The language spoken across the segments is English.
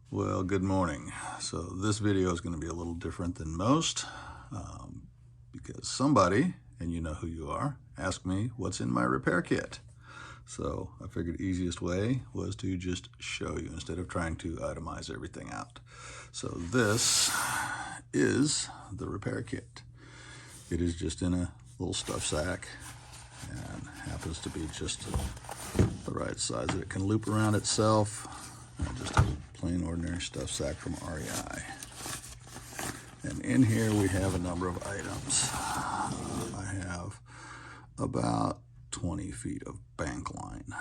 Well, good morning. So this video is going to be a little different than most because somebody, and you know who you are, asked me what's in my repair kit. So I figured the easiest way was to just show you instead of trying to itemize everything out. So this is the repair kit. It is just in a little stuff sack and happens to be just the right size that it can loop around itself. Just a plain ordinary stuff sack from REI. And in here we have a number of items. I have about 20 feet of bank line.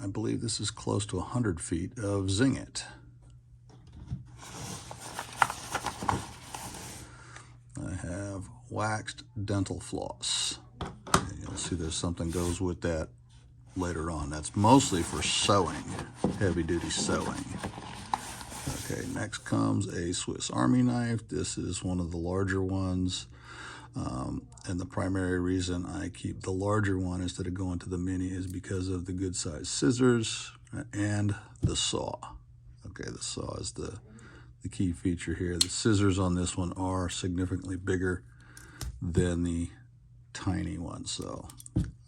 I believe this is close to 100 feet of Zing-It. I have waxed dental floss. And you'll see there's something goes with that later on. That's mostly for sewing, heavy-duty sewing. Okay, next comes a Swiss Army knife. This is one of the larger ones. And the primary reason I keep the larger one instead of going to the mini is because of the good size scissors and the saw. Okay, the saw is the key feature here. The scissors on this one are significantly bigger than the tiny one, so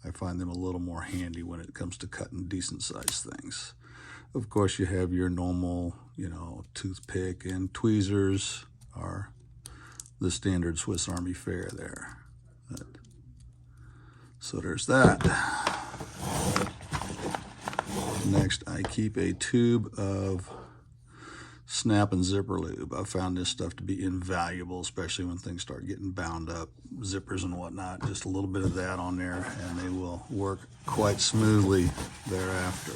I find them a little more handy when it comes to cutting decent sized things. Of course, you have your normal, toothpick and tweezers are the standard Swiss Army fare there. So there's that. Next, I keep a tube of snap and zipper lube. I found this stuff to be invaluable, especially when things start getting bound up, zippers and whatnot. Just a little bit of that on there and they will work quite smoothly thereafter.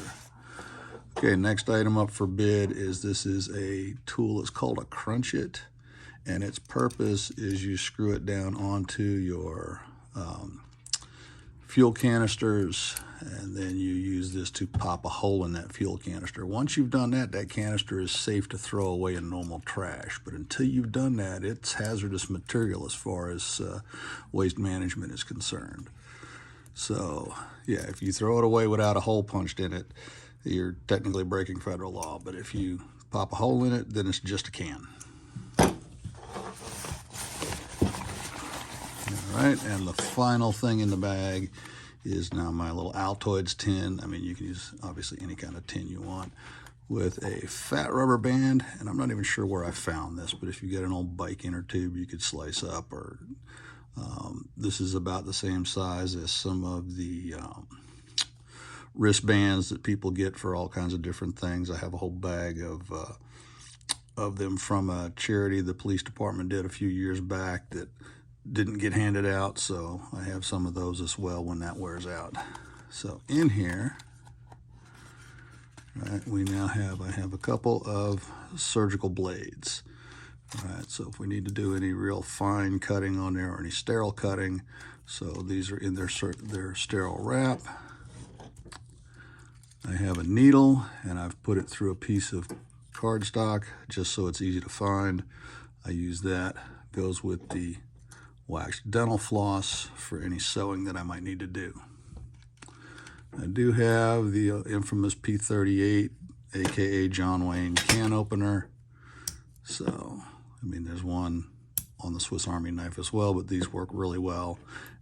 Okay, next item up for bid is this is a tool. It's called a Crunch It, and its purpose is you screw it down onto your fuel canisters, and then you use this to pop a hole in that fuel canister. Once you've done that, that canister is safe to throw away in normal trash. But until you've done that, it's hazardous material as far as waste management is concerned. So, yeah, if you throw it away without a hole punched in it, you're technically breaking federal law. But if you pop a hole in it, then it's just a can. All right, and the final thing in the bag is now my little Altoids tin. I mean, you can use obviously any kind of tin you want with a fat rubber band, and I'm not even sure where I found this, but if you get an old bike inner tube you could slice up, or this is about the same size as some of the wristbands that people get for all kinds of different things. I have a whole bag of them from a charity the police department did a few years back that didn't get handed out, so I have some of those as well when that wears out. So in here, right, I have a couple of surgical blades. All right, so if we need to do any real fine cutting on there or any sterile cutting, so these are in their sterile wrap. I have a needle, and I've put it through a piece of cardstock just so it's easy to find. I use that. Goes with the waxed dental floss for any sewing that I might need to do. I do have the infamous P38, aka John Wayne can opener. So, I mean, there's one on the Swiss Army knife as well, but these work really well,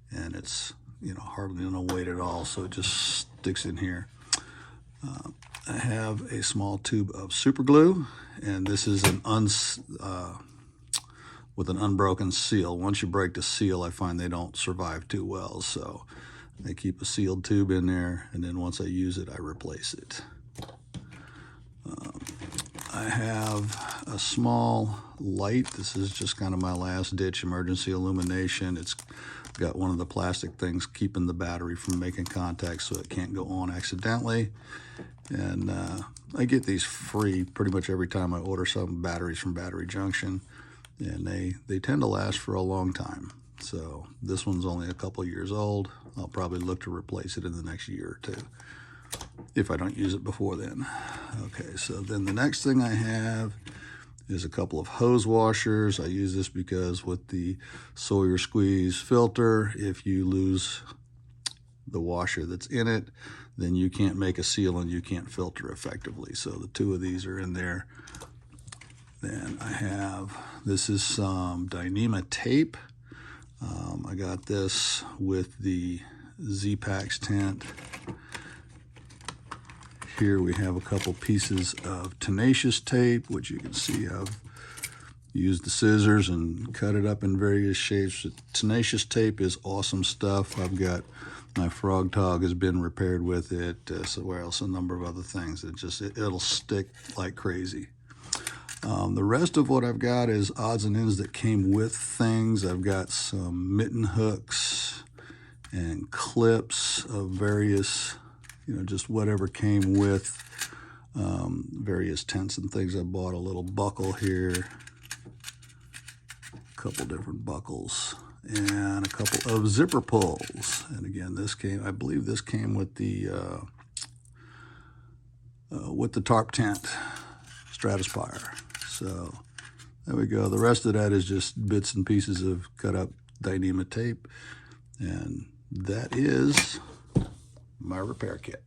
and it's hardly no weight at all, so it just sticks in here. I have a small tube of super glue, and this is with an unbroken seal. Once you break the seal, I find they don't survive too well, so I keep a sealed tube in there, and then once I use it, I replace it. I have a small light. This is just kind of my last ditch emergency illumination. It's got one of the plastic things keeping the battery from making contact so it can't go on accidentally. And I get these free pretty much every time I order some batteries from Battery Junction, and they tend to last for a long time. So this one's only a couple years old. I'll probably look to replace it in the next year or two if I don't use it before then. Okay, so then the next thing I have is a couple of hose washers. I use this because with the Sawyer Squeeze filter, if you lose the washer that's in it, then you can't make a seal and you can't filter effectively. So the 2 of these are in there. Then I have, this is some Dyneema tape. I got this with the Z-Pax tent. Here we have a couple pieces of Tenacious tape, which you can see I've used the scissors and cut it up in various shapes. Tenacious tape is awesome stuff. I've got my Frog Tog has been repaired with it, so else a number of other things. It'll stick like crazy. The rest of what I've got is odds and ends that came with things. I've got some mitten hooks and clips of various, just whatever came with various tents and things. I bought a little buckle here, a couple different buckles, and a couple of zipper pulls. And again, I believe this came with the tarp tent, Stratospire. So there we go. The rest of that is just bits and pieces of cut up Dyneema tape. And that is my repair kit.